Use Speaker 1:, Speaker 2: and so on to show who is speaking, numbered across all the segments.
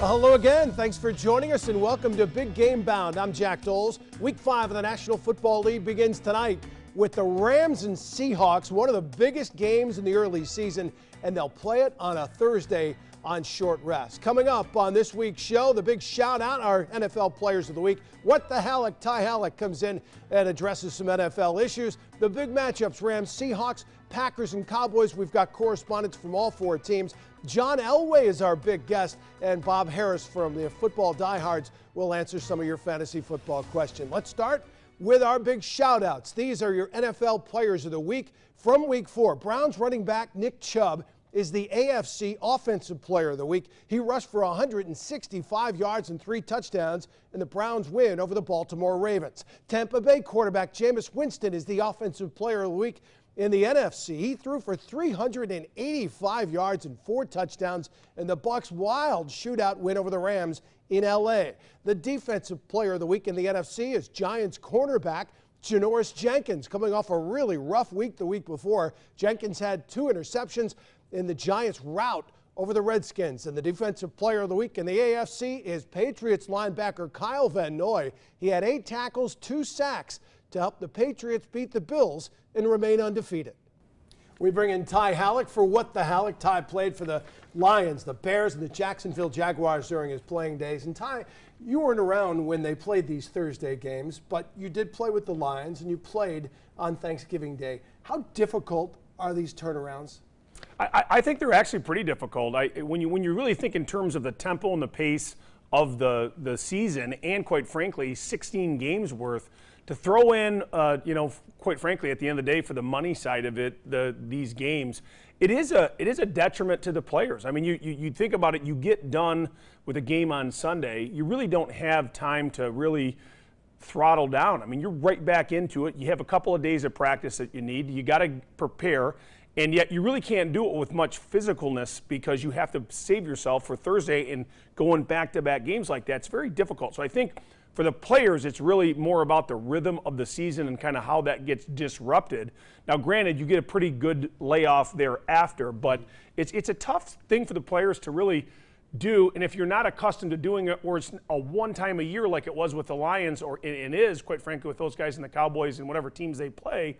Speaker 1: Hello again. Thanks for joining us and welcome to Big Game Bound. I'm Jack Doles. Week 5 of the National Football League begins tonight with the Rams and Seahawks, one of the biggest games in the early season, and they'll play it on a Thursday on short rest. Coming up on this week's show, the big shout out, our NFL Players of the Week. What the Halleck? Ty Halleck comes in and addresses some NFL issues. The big matchups, Rams, Seahawks, Packers, and Cowboys. We've got correspondents from all four teams. John Elway is our big guest, and Bob Harris from the Football Diehards will answer some of your fantasy football questions. Let's start with our big shout outs. These are your NFL Players of the Week from Week 4. Browns running back Nick Chubb is the AFC Offensive Player of the Week. He rushed for 165 yards and 3 touchdowns in the Browns' win over the Baltimore Ravens. Tampa Bay quarterback Jameis Winston is the Offensive Player of the Week in the NFC. He threw for 385 yards and 4 touchdowns in the Bucs' wild shootout win over the Rams in LA. The Defensive Player of the Week in the NFC is Giants cornerback Janoris Jenkins, coming off a really rough week the week before. Jenkins had 2 interceptions in the Giants' rout over the Redskins. And the Defensive Player of the Week in the AFC is Patriots linebacker Kyle Van Noy. He had 8 tackles, 2 sacks to help the Patriots beat the Bills and remain undefeated. We bring in Ty Halleck for What the Halleck. Ty played for the Lions, the Bears, and the Jacksonville Jaguars during his playing days. And Ty, you weren't around when they played these Thursday games, but you did play with the Lions and you played on Thanksgiving Day. How difficult are these turnarounds?
Speaker 2: I think they're actually pretty difficult. When you really think in terms of the tempo and the pace of the season, and quite frankly, 16 games worth, to throw in, quite frankly, at the end of the day, for the money side of it, these games, it is a detriment to the players. I mean, you think about it, you get done with a game on Sunday, you really don't have time to really throttle down. I mean, you're right back into it. You have a couple of days of practice that you need. You got to prepare. And yet you really can't do it with much physicalness because you have to save yourself for Thursday, and going back-to-back games like that, it's very difficult. So I think for the players, it's really more about the rhythm of the season and kind of how that gets disrupted. Now, granted, you get a pretty good layoff thereafter, but it's a tough thing for the players to really do. And if you're not accustomed to doing it, or it's a one time a year like it was with the Lions, and is, quite frankly, with those guys in the Cowboys and whatever teams they play,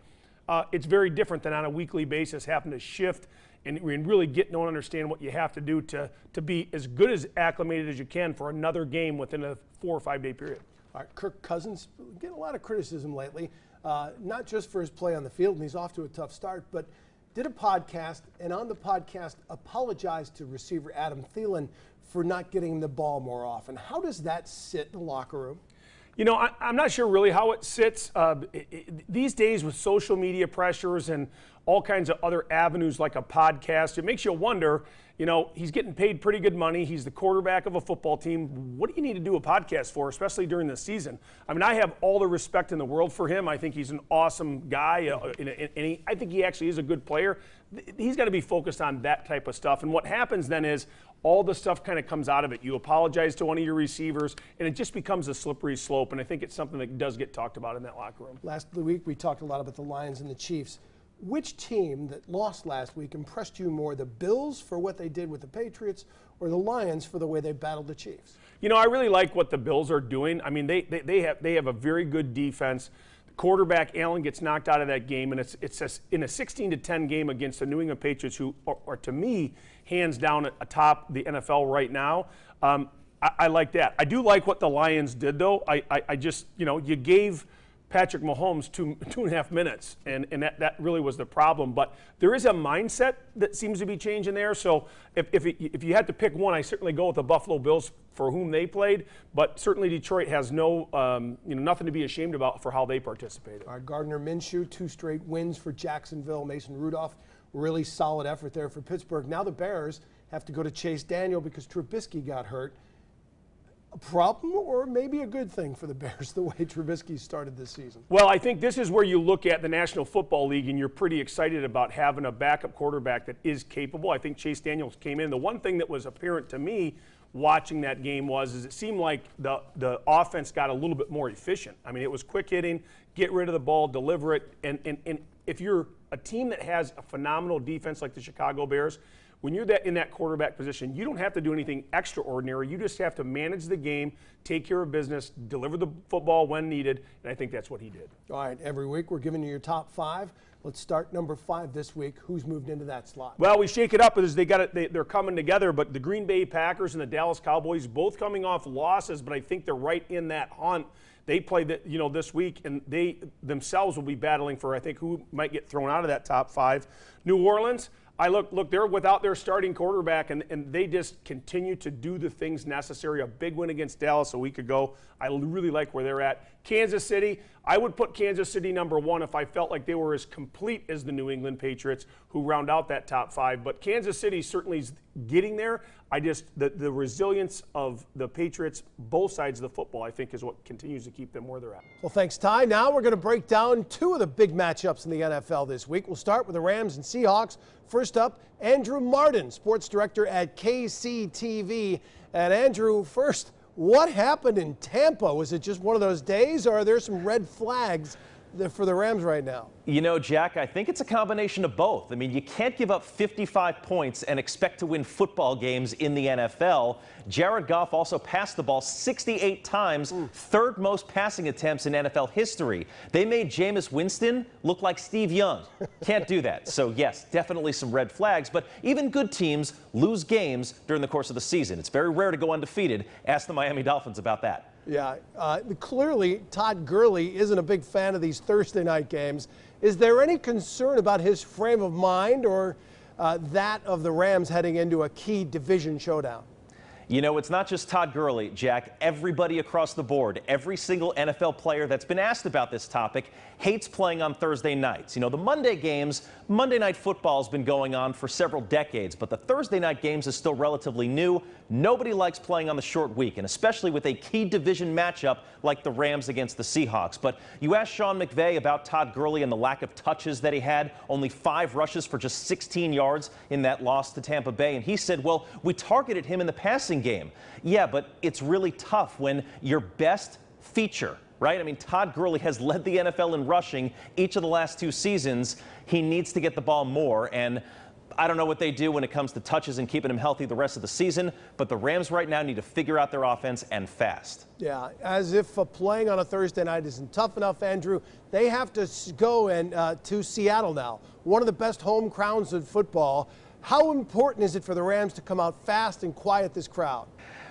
Speaker 2: it's very different than on a weekly basis having to shift and really get to understand what you have to do to be as good as acclimated as you can for another game within a 4 or 5 day period.
Speaker 1: All right, Kirk Cousins getting a lot of criticism lately, not just for his play on the field, and he's off to a tough start, but did a podcast, and on the podcast apologized to receiver Adam Thielen for not getting the ball more often. How does that sit in the locker room?
Speaker 2: You know, I'm not sure really how it sits. These days with social media pressures and all kinds of other avenues like a podcast, it makes you wonder, he's getting paid pretty good money. He's the quarterback of a football team. What do you need to do a podcast for, especially during the season? I mean, I have all the respect in the world for him. I think he's an awesome guy, and I think he actually is a good player. He's got to be focused on that type of stuff. And what happens then is all the stuff kind of comes out of it. You apologize to one of your receivers, and it just becomes a slippery slope. And I think it's something that does get talked about in that locker room.
Speaker 1: Last week, we talked a lot about the Lions and the Chiefs. Which team that lost last week impressed you more, the Bills for what they did with the Patriots or the Lions for the way they battled the Chiefs?
Speaker 2: I really like what the Bills are doing. I mean, they have a very good defense. The quarterback, Allen, gets knocked out of that game, and it's in a 16-10 game against the New England Patriots, who are to me, hands down atop the NFL right now. I like that. I do like what the Lions did, though. I just, you gave Patrick Mahomes two and a half minutes, and that really was the problem. But there is a mindset that seems to be changing there. So if you had to pick one, I certainly go with the Buffalo Bills for whom they played. But certainly Detroit has nothing to be ashamed about for how they participated.
Speaker 1: All right, Gardner Minshew, 2 straight wins for Jacksonville. Mason Rudolph, really solid effort there for Pittsburgh. Now the Bears have to go to Chase Daniel because Trubisky got hurt. A problem or maybe a good thing for the Bears, the way Trubisky started this season?
Speaker 2: Well, I think this is where you look at the National Football League and you're pretty excited about having a backup quarterback that is capable. I think Chase Daniels came in. The one thing that was apparent to me watching that game is it seemed like the offense got a little bit more efficient. I mean, it was quick hitting, get rid of the ball, deliver it. And if you're a team that has a phenomenal defense like the Chicago Bears, when you're in that quarterback position, you don't have to do anything extraordinary. You just have to manage the game, take care of business, deliver the football when needed, and I think that's what he did.
Speaker 1: All right, every week we're giving you your top 5. Let's start number 5 this week. Who's moved into that slot?
Speaker 2: Well, we shake it up as they're coming together, but the Green Bay Packers and the Dallas Cowboys both coming off losses, but I think they're right in that hunt. They play this week, and they themselves will be battling for, I think, who might get thrown out of that top 5. New Orleans, look, they're without their starting quarterback, and they just continue to do the things necessary. A big win against Dallas a week ago. I really like where they're at. Kansas City, I would put Kansas City number 1 if I felt like they were as complete as the New England Patriots, who round out that top 5. But Kansas City certainly is getting there. The resilience of the Patriots, both sides of the football, I think is what continues to keep them where they're at.
Speaker 1: Well, thanks, Ty. Now we're going to break down 2 of the big matchups in the NFL this week. We'll start with the Rams and Seahawks. First up, Andrew Martin, sports director at KCTV. And Andrew, first, what happened in Tampa? Was it just one of those days, or are there some red flags for the Rams right now?
Speaker 3: You know, Jack, I think it's a combination of both. I mean, you can't give up 55 points and expect to win football games in the NFL. Jared Goff also passed the ball 68 times, third most passing attempts in NFL history. They made Jameis Winston look like Steve Young. Can't do that. So, yes, definitely some red flags. But even good teams lose games during the course of the season. It's very rare to go undefeated. Ask the Miami Dolphins about that.
Speaker 1: Yeah, clearly Todd Gurley isn't a big fan of these Thursday night games. Is there any concern about his frame of mind or that of the Rams heading into a key division showdown?
Speaker 3: You know, it's not just Todd Gurley, Jack. Everybody across the board, every single NFL player that's been asked about this topic hates playing on Thursday nights. You know, the Monday games, Monday Night Football has been going on for several decades, but the Thursday night games is still relatively new. Nobody likes playing on the short week, and especially with a key division matchup like the Rams against the Seahawks. But you asked Sean McVay about Todd Gurley and the lack of touches that he had, only 5 rushes for just 16 yards in that loss to Tampa Bay, and he said, well, we targeted him in the passing game. Yeah, but it's really tough when your best feature, right? I mean, Todd Gurley has led the NFL in rushing each of the last 2 seasons. He needs to get the ball more, and I don't know what they do when it comes to touches and keeping him healthy the rest of the season, but the Rams right now need to figure out their offense, and fast.
Speaker 1: Yeah, as if playing on a Thursday night isn't tough enough, Andrew, they have to go to Seattle now, one of the best home crowds in football. How important is it for the Rams to come out fast and quiet this crowd?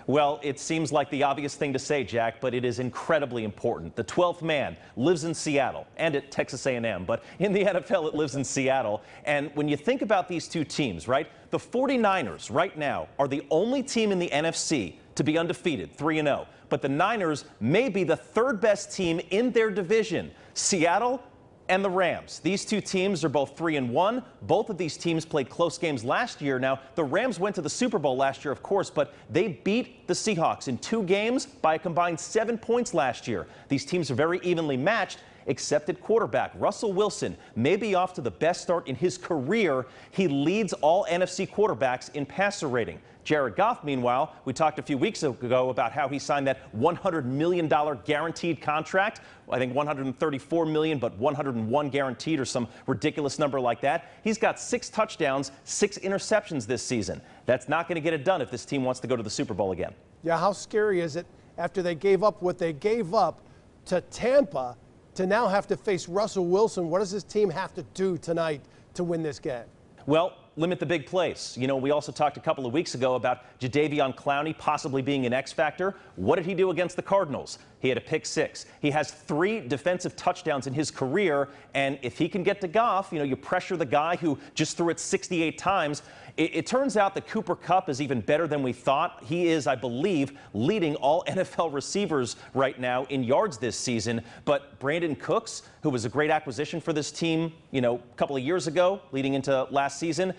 Speaker 3: Well, it seems like the obvious thing to say, Jack, but it is incredibly important. The 12th man lives in Seattle and at Texas A&M, but in the NFL it lives in Seattle. And when you think about these 2 teams, right, the 49ers right now are the only team in the NFC to be undefeated, 3-0. But the Niners may be the 3rd best team in their division. Seattle and the Rams. These 2 teams are both 3-1. Both of these teams played close games last year. Now, the Rams went to the Super Bowl last year, of course, but they beat the Seahawks in 2 games by a combined 7 points last year. These teams are very evenly matched, except at quarterback. Russell Wilson may be off to the best start in his career. He leads all NFC quarterbacks in passer rating. Jared Goff, meanwhile, we talked a few weeks ago about how he signed that $100 million guaranteed contract. I think $134 million, but $101 guaranteed or some ridiculous number like that. He's got 6 touchdowns, 6 interceptions this season. That's not going to get it done if this team wants to go to the Super Bowl again.
Speaker 1: Yeah, how scary is it after they gave up what they gave up to Tampa to now have to face Russell Wilson? What does this team have to do tonight to win this game?
Speaker 3: Well, limit the big plays. You know, we also talked a couple of weeks ago about Jadeveon Clowney possibly being an X factor. What did he do against the Cardinals? He had a pick 6. He has 3 defensive touchdowns in his career, and if he can get to Goff, you know, you pressure the guy who just threw it 68 times. It turns out that Cooper Kupp is even better than we thought. He is, I believe, leading all NFL receivers right now in yards this season. But Brandon Cooks, who was a great acquisition for this team, you know, a couple of years ago, leading into last season,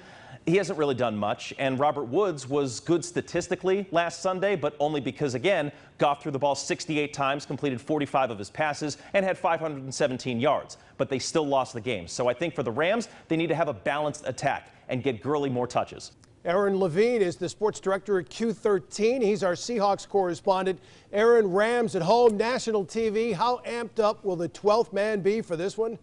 Speaker 3: he hasn't really done much. And Robert Woods was good statistically last Sunday, but only because, again, Goff threw the ball 68 times, completed 45 of his passes, and had 517 yards. But they still lost the game. So I think for the Rams, they need to have a balanced attack and get Gurley more touches.
Speaker 1: Aaron Levine is the sports director at Q13. He's our Seahawks correspondent. Aaron, Rams at home, national TV. How amped up will the 12th man be for this one?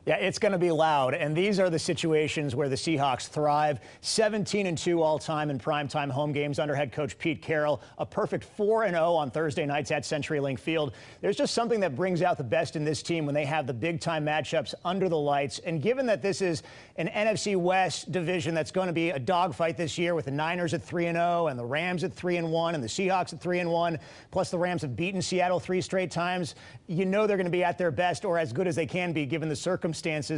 Speaker 4: Yeah, it's going to be loud, and these are the situations where the Seahawks thrive. 17-2 all-time in primetime home games under head coach Pete Carroll. A perfect 4-0 on Thursday nights at CenturyLink Field. There's just something that brings out the best in this team when they have the big-time matchups under the lights. And given that this is an NFC West division that's going to be a dogfight this year with the Niners at 3-0 and the Rams at 3-1 and the Seahawks at 3-1, plus the Rams have beaten Seattle 3 straight times, you know they're going to be at their best or as good as they can be given the circumstances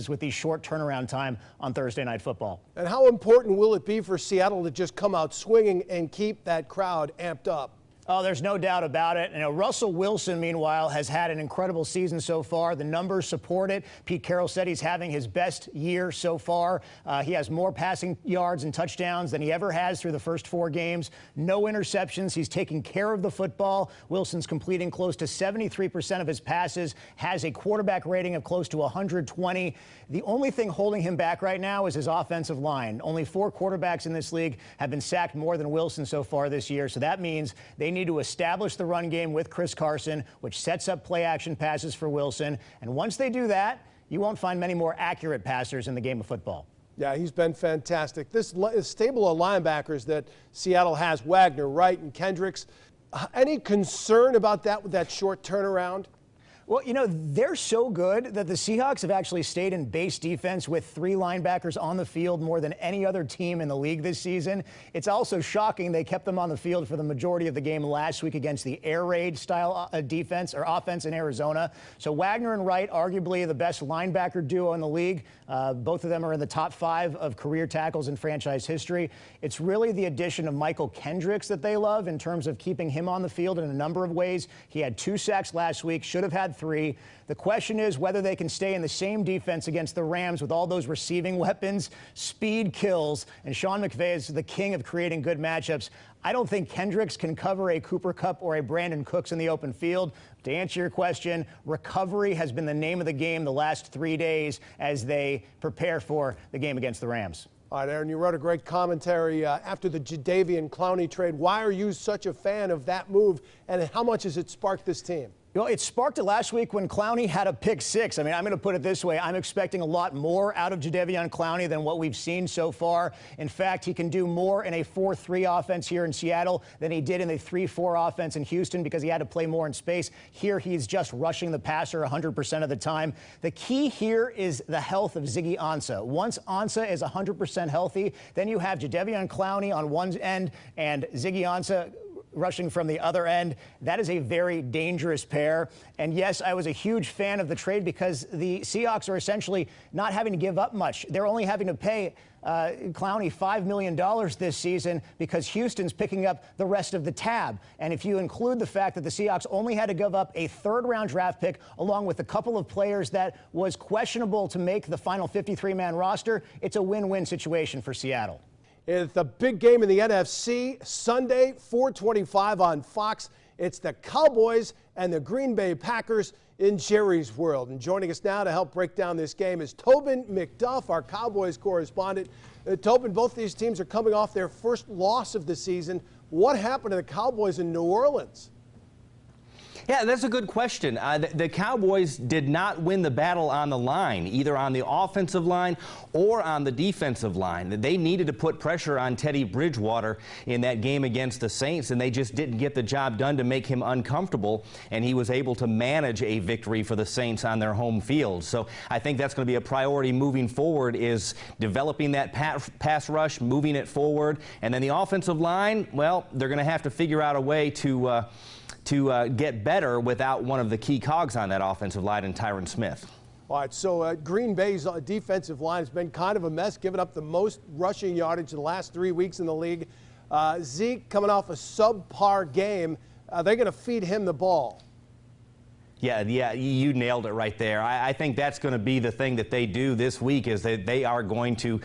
Speaker 4: with the short turnaround time on Thursday Night Football.
Speaker 1: And how important will it be for Seattle to just come out swinging and keep that crowd amped up?
Speaker 4: Oh, there's no doubt about it. Russell Wilson, meanwhile, has had an incredible season so far. The numbers support it. Pete Carroll said he's having his best year so far. He has more passing yards and touchdowns than he ever has through the first 4 games. No interceptions. He's taking care of the football. Wilson's completing close to 73% of his passes, has a quarterback rating of close to 120. The only thing holding him back right now is his offensive line. Only 4 quarterbacks in this league have been sacked more than Wilson so far this year, so that means they need to establish the run game with Chris Carson, which sets up play-action passes for Wilson. And once they do that, you won't find many more accurate passers in the game of football.
Speaker 1: Yeah, he's been fantastic. This stable of linebackers that Seattle has, Wagner, Wright, and Kendricks, any concern about that with that short turnaround?
Speaker 4: Well, they're so good that the Seahawks have actually stayed in base defense with 3 linebackers on the field more than any other team in the league this season. It's also shocking they kept them on the field for the majority of the game last week against the air raid style defense or offense in Arizona. So Wagner and Wright, arguably the best linebacker duo in the league. Both of them are in the top 5 of career tackles in franchise history. It's really the addition of Michael Kendricks that they love in terms of keeping him on the field in a number of ways. He had 2 sacks last week, should have had 3. The question is whether they can stay in the same defense against the Rams with all those receiving weapons. Speed kills, and Sean McVay is the king of creating good matchups. I don't think Kendricks can cover a Cooper Kupp or a Brandon Cooks in the open field. To answer your question, recovery has been the name of the game the last 3 days as they prepare for the game against the Rams.
Speaker 1: All right, Aaron, you wrote a great commentary after the Jadeveon Clowney trade. Why are you such a fan of that move, and how much has it sparked this team?
Speaker 4: It sparked it last week when Clowney had a pick 6. I mean, I'm going to put it this way. I'm expecting a lot more out of Jadeveon Clowney than what we've seen so far. In fact, he can do more in a 4-3 offense here in Seattle than he did in a 3-4 offense in Houston because he had to play more in space. Here, he's just rushing the passer 100% of the time. The key here is the health of Ziggy Ansah. Once Ansah is 100% healthy, then you have Jadeveon Clowney on one end and Ziggy Ansah rushing from the other end. That is a very dangerous pair. And yes, I was a huge fan of the trade because the Seahawks are essentially not having to give up much. They're only having to pay Clowney $5 million this season because Houston's picking up the rest of the tab. And if you include the fact that the Seahawks only had to give up a 3rd-round draft pick along with a couple of players that was questionable to make the final 53-man roster, it's a win-win situation for Seattle.
Speaker 1: It's the big game in the NFC, Sunday, 4:25 on Fox. It's the Cowboys and the Green Bay Packers in Jerry's World. And joining us now to help break down this game is Tobin McDuff, our Cowboys correspondent. Tobin, both these teams are coming off their first loss of the season. What happened to the Cowboys in New Orleans?
Speaker 5: Yeah, that's a good question. The Cowboys did not win the battle on the line, either on the offensive line or on the defensive line. They needed to put pressure on Teddy Bridgewater in that game against the Saints, and they just didn't get the job done to make him uncomfortable, and he was able to manage a victory for the Saints on their home field. So I think that's going to be a priority moving forward, is developing that pass rush, moving it forward, and then the offensive line, well, they're going to have to figure out a way to get better without one of the key cogs on that offensive line in Tyron Smith.
Speaker 1: All right, so Green Bay's defensive line has been kind of a mess, giving up the most rushing yardage in the last 3 weeks in the league. Zeke coming off a subpar game. They're going to feed him the ball.
Speaker 5: Yeah, you nailed it right there. I think that's going to be the thing that they do this week, is that they are going to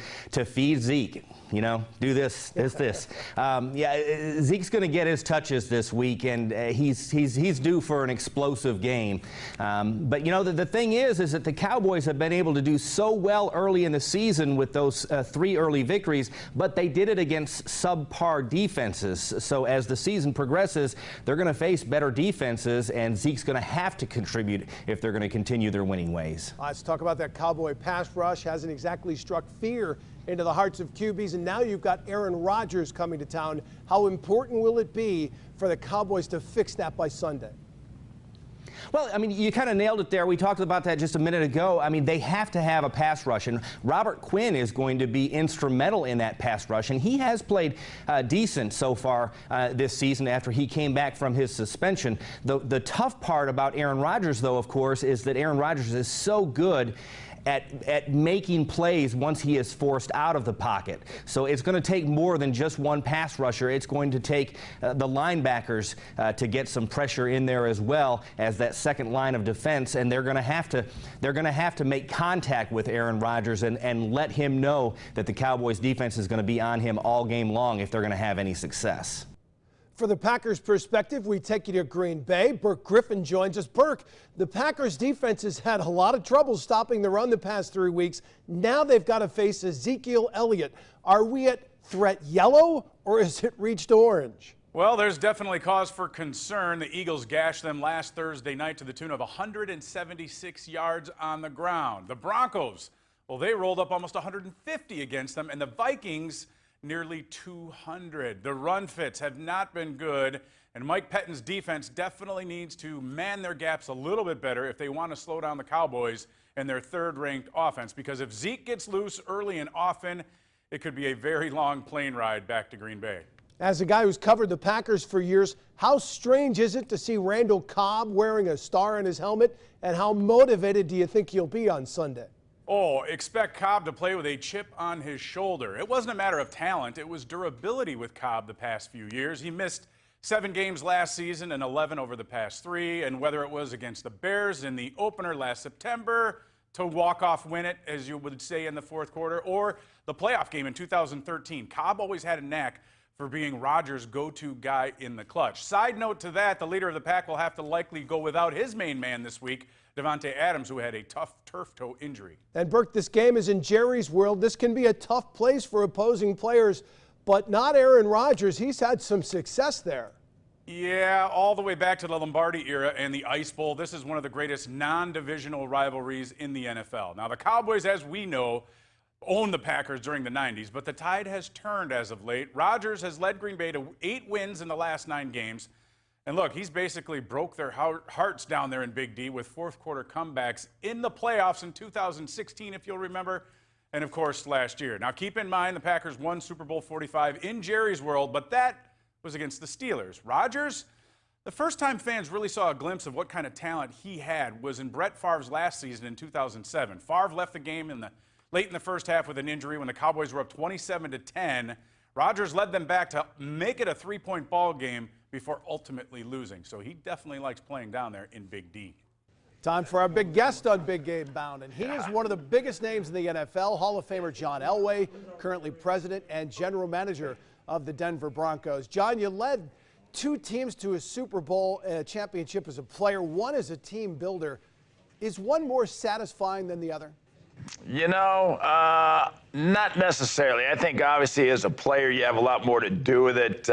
Speaker 5: feed Zeke. You know, do this. Yeah, Zeke's going to get his touches this week, and he's due for an explosive game. But you know, the thing is that the Cowboys have been able to do so well early in the season with those 3 early victories, but they did it against subpar defenses. So as the season progresses, they're going to face better defenses, and Zeke's going to have to contribute if they're going to continue their winning ways.
Speaker 1: Let's talk about that Cowboy pass rush. Hasn't exactly struck fear into the hearts of QBs, and now you've got Aaron Rodgers coming to town. How important will it be for the Cowboys to fix that by Sunday?
Speaker 5: Well, I mean, you kind of nailed it there. We talked about that just a minute ago. I mean, they have to have a pass rush, and Robert Quinn is going to be instrumental in that pass rush, and he has played decent so far this season after he came back from his suspension. The tough part about Aaron Rodgers, though, of course, is that Aaron Rodgers is so good at making plays once he is forced out of the pocket. So it's going to take more than just one pass rusher. It's going to take the linebackers to get some pressure in there as well as that second line of defense, and they're going to have to make contact with Aaron Rodgers and let him know that the Cowboys defense is going to be on him all game long if they're going to have any success.
Speaker 1: For the Packers' perspective, we take you to Green Bay. Brook Griffin joins us. Brook, the Packers' defense has had a lot of trouble stopping the run the past 3 weeks. Now they've got to face Ezekiel Elliott. Are we at threat yellow, or has it reached orange?
Speaker 6: Well, there's definitely cause for concern. The Eagles gashed them last Thursday night to the tune of 176 yards on the ground. The Broncos, well, they rolled up almost 150 against them, and the Vikings nearly 200. The run fits have not been good, and Mike Pettine's defense definitely needs to man their gaps a little bit better if they want to slow down the Cowboys and their third-ranked offense, because if Zeke gets loose early and often, it could be a very long plane ride back to Green Bay.
Speaker 1: As a guy who's covered the Packers for years, how strange is it to see Randall Cobb wearing a star on his helmet, and how motivated do you think he'll be on Sunday?
Speaker 6: Oh, expect Cobb to play with a chip on his shoulder. It wasn't a matter of talent. It was durability with Cobb the past few years. He missed 7 games last season and 11 over the past 3. And whether it was against the Bears in the opener last September to walk-off win it, as you would say, in the fourth quarter, or the playoff game in 2013, Cobb always had a knack for being Rodgers' go-to guy in the clutch. Side note to that, the leader of the pack will have to likely go without his main man this week, Davante Adams, who had a tough turf toe injury.
Speaker 1: And Burke, this game is in Jerry's world. This can be a tough place for opposing players, but not Aaron Rodgers. He's had some success there.
Speaker 6: Yeah, all the way back to the Lombardi era and the Ice Bowl. This is one of the greatest non-divisional rivalries in the NFL. Now, the Cowboys, as we know, owned the Packers during the 90s, but the tide has turned as of late. Rodgers has led Green Bay to 8 wins in the last 9 games. And look, he's basically broke their hearts down there in Big D with fourth-quarter comebacks in the playoffs in 2016, if you'll remember, and, of course, last year. Now, keep in mind the Packers won Super Bowl 45 in Jerry's world, but that was against the Steelers. Rodgers, the first time fans really saw a glimpse of what kind of talent he had was in Brett Favre's last season in 2007. Favre left the game late in the first half with an injury when the Cowboys were up 27-10. Rodgers led them back to make it a 3-point ball game before ultimately losing. So he definitely likes playing down there in Big D.
Speaker 1: Time for our big guest on Big Game Bound, and he is one of the biggest names in the NFL, Hall of Famer John Elway, currently president and general manager of the Denver Broncos. John, you led 2 teams to a Super Bowl championship as a player, one as a team builder. Is one more satisfying than the other?
Speaker 7: You know, not necessarily. I think obviously as a player you have a lot more to do with it,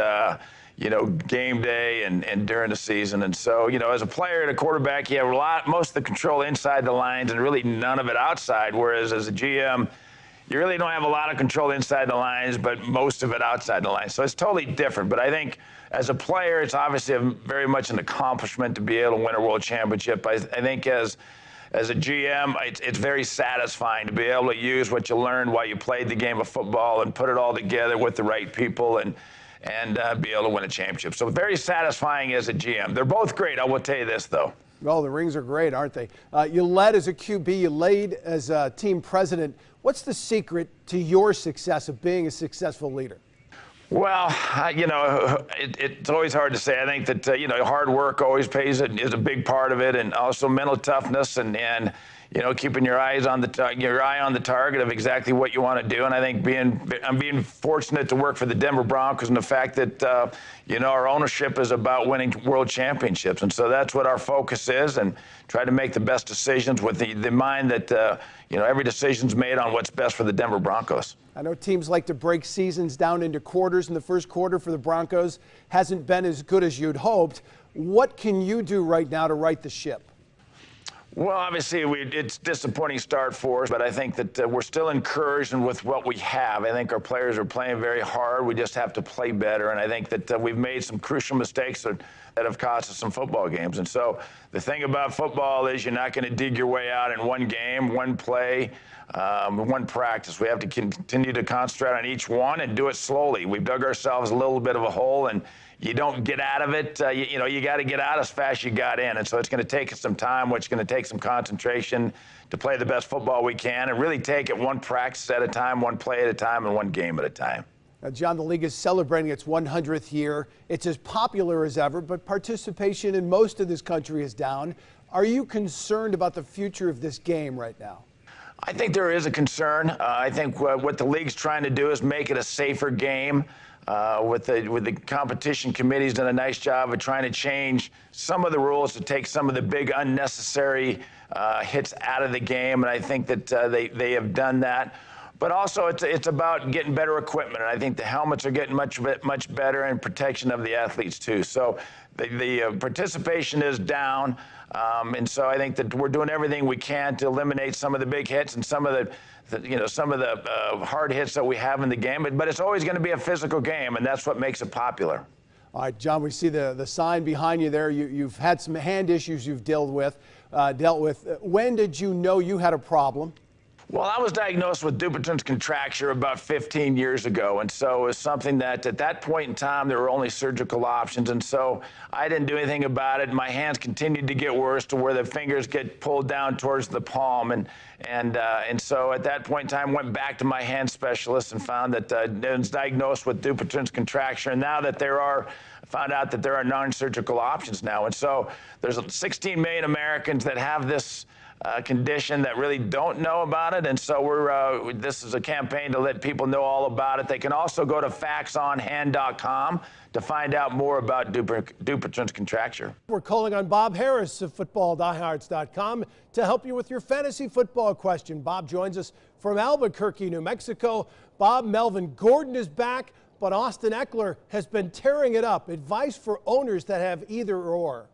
Speaker 7: you know, game day and during the season. And so, you know, as a player and a quarterback, you have most of the control inside the lines and really none of it outside, whereas as a GM, you really don't have a lot of control inside the lines, but most of it outside the lines. So it's totally different. But I think as a player, it's obviously very much an accomplishment to be able to win a world championship. I think as a GM, it's very satisfying to be able to use what you learned while you played the game of football and put it all together with the right people and be able to win a championship. So very satisfying as a GM. They're both great. I will tell you this, though.
Speaker 1: Well, the rings are great, aren't they? You led as a QB, you led as a team president. What's the secret to your success of being a successful leader?
Speaker 7: Well, you know, it's always hard to say. I think that, you know, hard work always is a big part of it, and also mental toughness and you know, keeping your eye on the target of exactly what you want to do. And I think I'm being fortunate to work for the Denver Broncos and the fact that, you know, our ownership is about winning world championships. And so that's what our focus is, and try to make the best decisions with the mind that, you know, every decision's made on what's best for the Denver Broncos.
Speaker 1: I know teams like to break seasons down into quarters, and the first quarter for the Broncos hasn't been as good as you'd hoped. What can you do right now to right the ship?
Speaker 7: Well, obviously, it's a disappointing start for us, but I think that we're still encouraged with what we have. I think our players are playing very hard. We just have to play better, and I think that we've made some crucial mistakes that have cost us some football games. And so the thing about football is you're not going to dig your way out in one game, one play, one practice. We have to continue to concentrate on each one and do it slowly. We've dug ourselves a little bit of a hole, and you don't get out of it. You got to get out as fast as you got in. And so it's going to take us some time, which is going to take some concentration to play the best football we can and really take it one practice at a time, one play at a time, and one game at a time.
Speaker 1: Now, John, the league is celebrating its 100th year. It's as popular as ever, but participation in most of this country is down. Are you concerned about the future of this game right now?
Speaker 7: I think there is a concern. I think what the league's trying to do is make it a safer game. With the competition committee's done a nice job of trying to change some of the rules to take some of the big unnecessary hits out of the game, and I think that they have done that. But also, it's about getting better equipment, and I think the helmets are getting much better and protection of the athletes too. So the participation is down, and so I think that we're doing everything we can to eliminate some of the big hits and some of the hard hits that we have in the game. But it's always going to be a physical game, and that's what makes it popular.
Speaker 1: All right, John, we see the sign behind you there. You've had some hand issues you've dealt with. When did you know you had a problem?
Speaker 7: Well, I was diagnosed with Dupuytren's contracture about 15 years ago, and so it was something that at that point in time there were only surgical options, and so I didn't do anything about it. My hands continued to get worse to where the fingers get pulled down towards the palm, and so at that point in time went back to my hand specialist and found that I was diagnosed with Dupuytren's contracture, and now that found out that there are non-surgical options now, and so there's 16 million Americans that have this condition that really don't know about it, and so this is a campaign to let people know all about it. They can also go to factsonhand.com to find out more about Dupuytren's contracture.
Speaker 1: We're calling on Bob Harris of footballdiehards.com to help you with your fantasy football question. Bob joins us from Albuquerque, New Mexico. Bob, Melvin Gordon is back, but Austin Ekeler has been tearing it up. Advice for owners that have either or.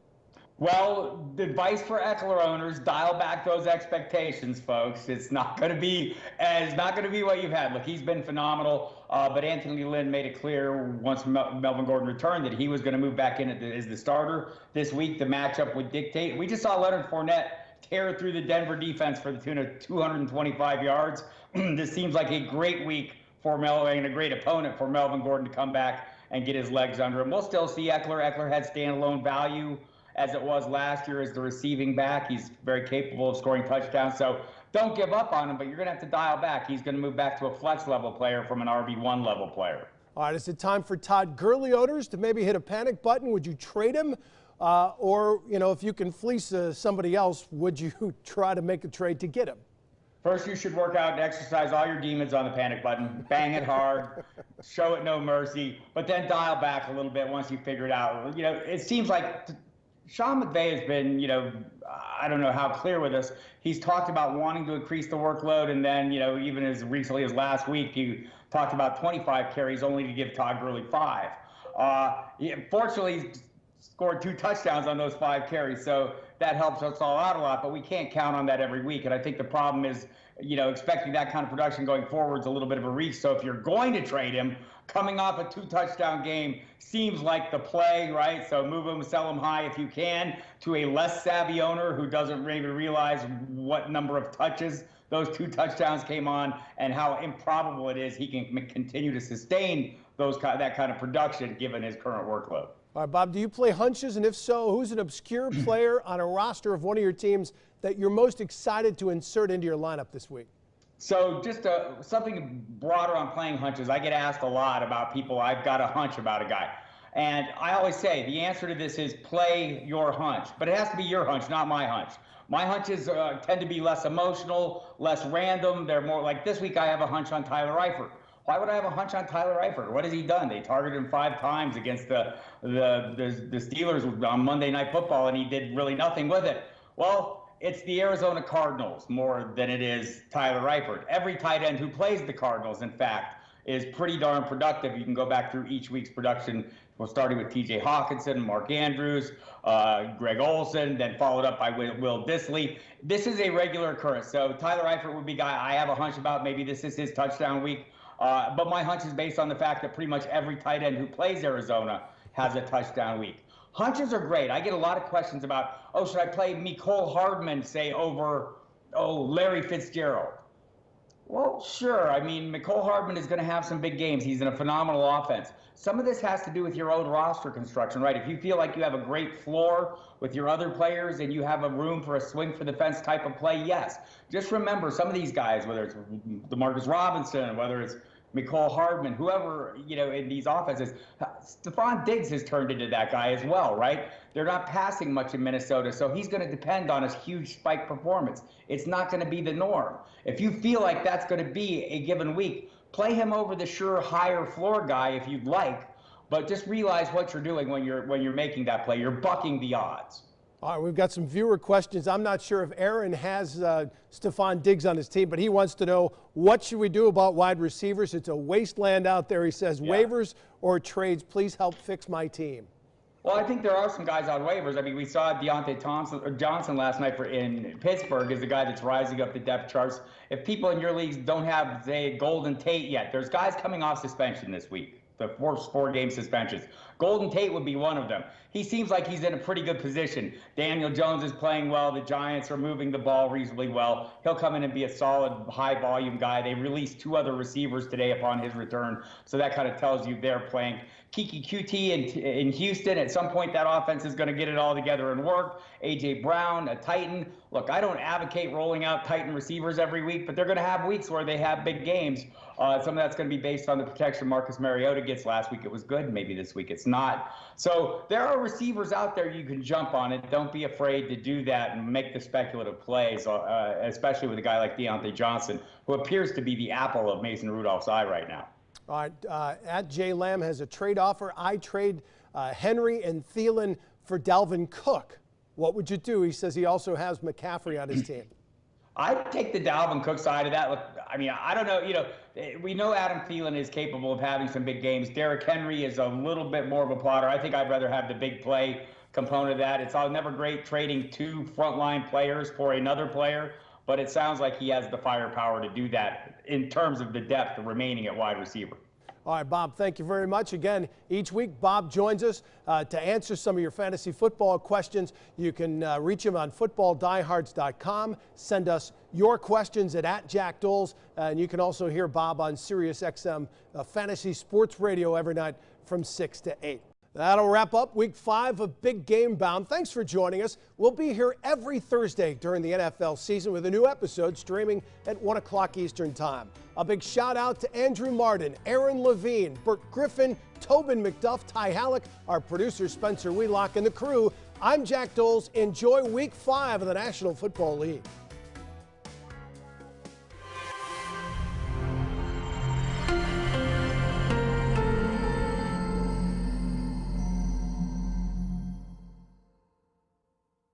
Speaker 8: Well, the advice for Ekeler owners: dial back those expectations, folks. It's not going to be what you've had. Look, he's been phenomenal, but Anthony Lynn made it clear once Melvin Gordon returned that he was going to move back in as the starter this week. The matchup would dictate. We just saw Leonard Fournette tear through the Denver defense for the tune of 225 yards. This seems like a great week for Melvin and a great opponent for Melvin Gordon to come back and get his legs under him. We'll still see Ekeler. Ekeler had standalone value as it was last year as the receiving back. He's very capable of scoring touchdowns. So don't give up on him, but you're going to have to dial back. He's going to move back to a flex level player from an RB1 level player.
Speaker 1: All right, is it time for Todd Gurley owners to maybe hit a panic button? Would you trade him? Or, if you can fleece somebody else, would you try to make a trade to get him?
Speaker 8: First, you should work out and exercise all your demons on the panic button. Bang it hard. Show it no mercy. But then dial back a little bit once you figure it out. It seems like Sean McVay has been, I don't know how clear with us. He's talked about wanting to increase the workload, and then, even as recently as last week, he talked about 25 carries only to give Todd Gurley 5. Fortunately, he scored 2 touchdowns on those 5 carries, so that helps us all out a lot, but we can't count on that every week. And I think the problem is, expecting that kind of production going forward is a little bit of a reach. So if you're going to trade him, coming off a 2-touchdown game seems like the play, right? So move him, sell him high if you can to a less savvy owner who doesn't maybe realize what number of touches those 2 touchdowns came on and how improbable it is he can continue to sustain that kind of production given his current workload.
Speaker 1: All right, Bob, do you play hunches? And if so, who's an obscure player on a roster of one of your teams that you're most excited to insert into your lineup this week?
Speaker 8: So just something broader on playing hunches. I get asked a lot about people. I've got a hunch about a guy. And I always say the answer to this is play your hunch. But it has to be your hunch, not my hunch. My hunches tend to be less emotional, less random. They're more like this week I have a hunch on Tyler Eifert. Why would I have a hunch on Tyler Eifert? What has he done? They targeted him 5 times against the Steelers on Monday Night Football, and he did really nothing with it. Well, it's the Arizona Cardinals more than it is Tyler Eifert. Every tight end who plays the Cardinals, in fact, is pretty darn productive. You can go back through each week's production, starting with T.J. Hawkinson, Mark Andrews, Greg Olsen, then followed up by Will Dissly. This is a regular occurrence. So Tyler Eifert would be a guy I have a hunch about. Maybe this is his touchdown week. But my hunch is based on the fact that pretty much every tight end who plays Arizona has a touchdown week. Hunches are great. I get a lot of questions about, should I play Mecole Hardman, say, over, Larry Fitzgerald? Well, sure. I mean, Mecole Hardman is going to have some big games. He's in a phenomenal offense. Some of this has to do with your own roster construction, right? If you feel like you have a great floor with your other players and you have a room for a swing for the fence type of play, yes. Just remember, some of these guys, whether it's DeMarcus Robinson, whether it's Mecole Hardman, whoever, in these offenses, Stephon Diggs has turned into that guy as well, right? They're not passing much in Minnesota, so he's going to depend on his huge spike performance. It's not going to be the norm. If you feel like that's going to be a given week, play him over the sure higher floor guy if you'd like, but just realize what you're doing when you're making that play. You're bucking the odds.
Speaker 1: All right, we've got some viewer questions. I'm not sure if Aaron has Stephon Diggs on his team, but he wants to know, what should we do about wide receivers? It's a wasteland out there. He says, waivers or trades, please help fix my team.
Speaker 8: Well, I think there are some guys on waivers. I mean, we saw Deontay Johnson last night in Pittsburgh is the guy that's rising up the depth charts. If people in your leagues don't have, say, Golden Tate yet, there's guys coming off suspension this week. The four-game suspensions. Golden Tate would be one of them. He seems like he's in a pretty good position. Daniel Jones is playing well. The Giants are moving the ball reasonably well. He'll come in and be a solid, high-volume guy. They released 2 other receivers today upon his return, so that kind of tells you they're playing. Kiki QT in Houston, at some point that offense is going to get it all together and work. A.J. Brown, a Titan. Look, I don't advocate rolling out Titan receivers every week, but they're going to have weeks where they have big games. Some of that's going to be based on the protection Marcus Mariota gets. Last week it was good. Maybe this week it's not. So there are receivers out there you can jump on it. Don't be afraid to do that and make the speculative plays, especially with a guy like Deontay Johnson, who appears to be the apple of Mason Rudolph's eye right now.
Speaker 1: All right, at J. Lamb has a trade offer. I trade Henry and Thielen for Dalvin Cook. What would you do? He says he also has McCaffrey on his team.
Speaker 8: I'd take the Dalvin Cook side of that. Look, I mean, I don't know. We know Adam Thielen is capable of having some big games. Derrick Henry is a little bit more of a plotter. I think I'd rather have the big play component of that. It's never great trading 2 frontline players for another player, but it sounds like he has the firepower to do that in terms of the depth remaining at wide receiver.
Speaker 1: All right, Bob, thank you very much. Again, each week, Bob joins us to answer some of your fantasy football questions. You can reach him on footballdiehards.com. Send us your questions at Jack Doles. And you can also hear Bob on SiriusXM Fantasy Sports Radio every night from 6 to 8. That'll wrap up Week 5 of Big Game Bound. Thanks for joining us. We'll be here every Thursday during the NFL season with a new episode streaming at 1 o'clock Eastern Time. A big shout out to Andrew Martin, Aaron Levine, Brook Griffin, Tobin McDuff, Ty Halleck, our producer Spencer Wheelock, and the crew. I'm Jack Doles. Enjoy Week 5 of the National Football League.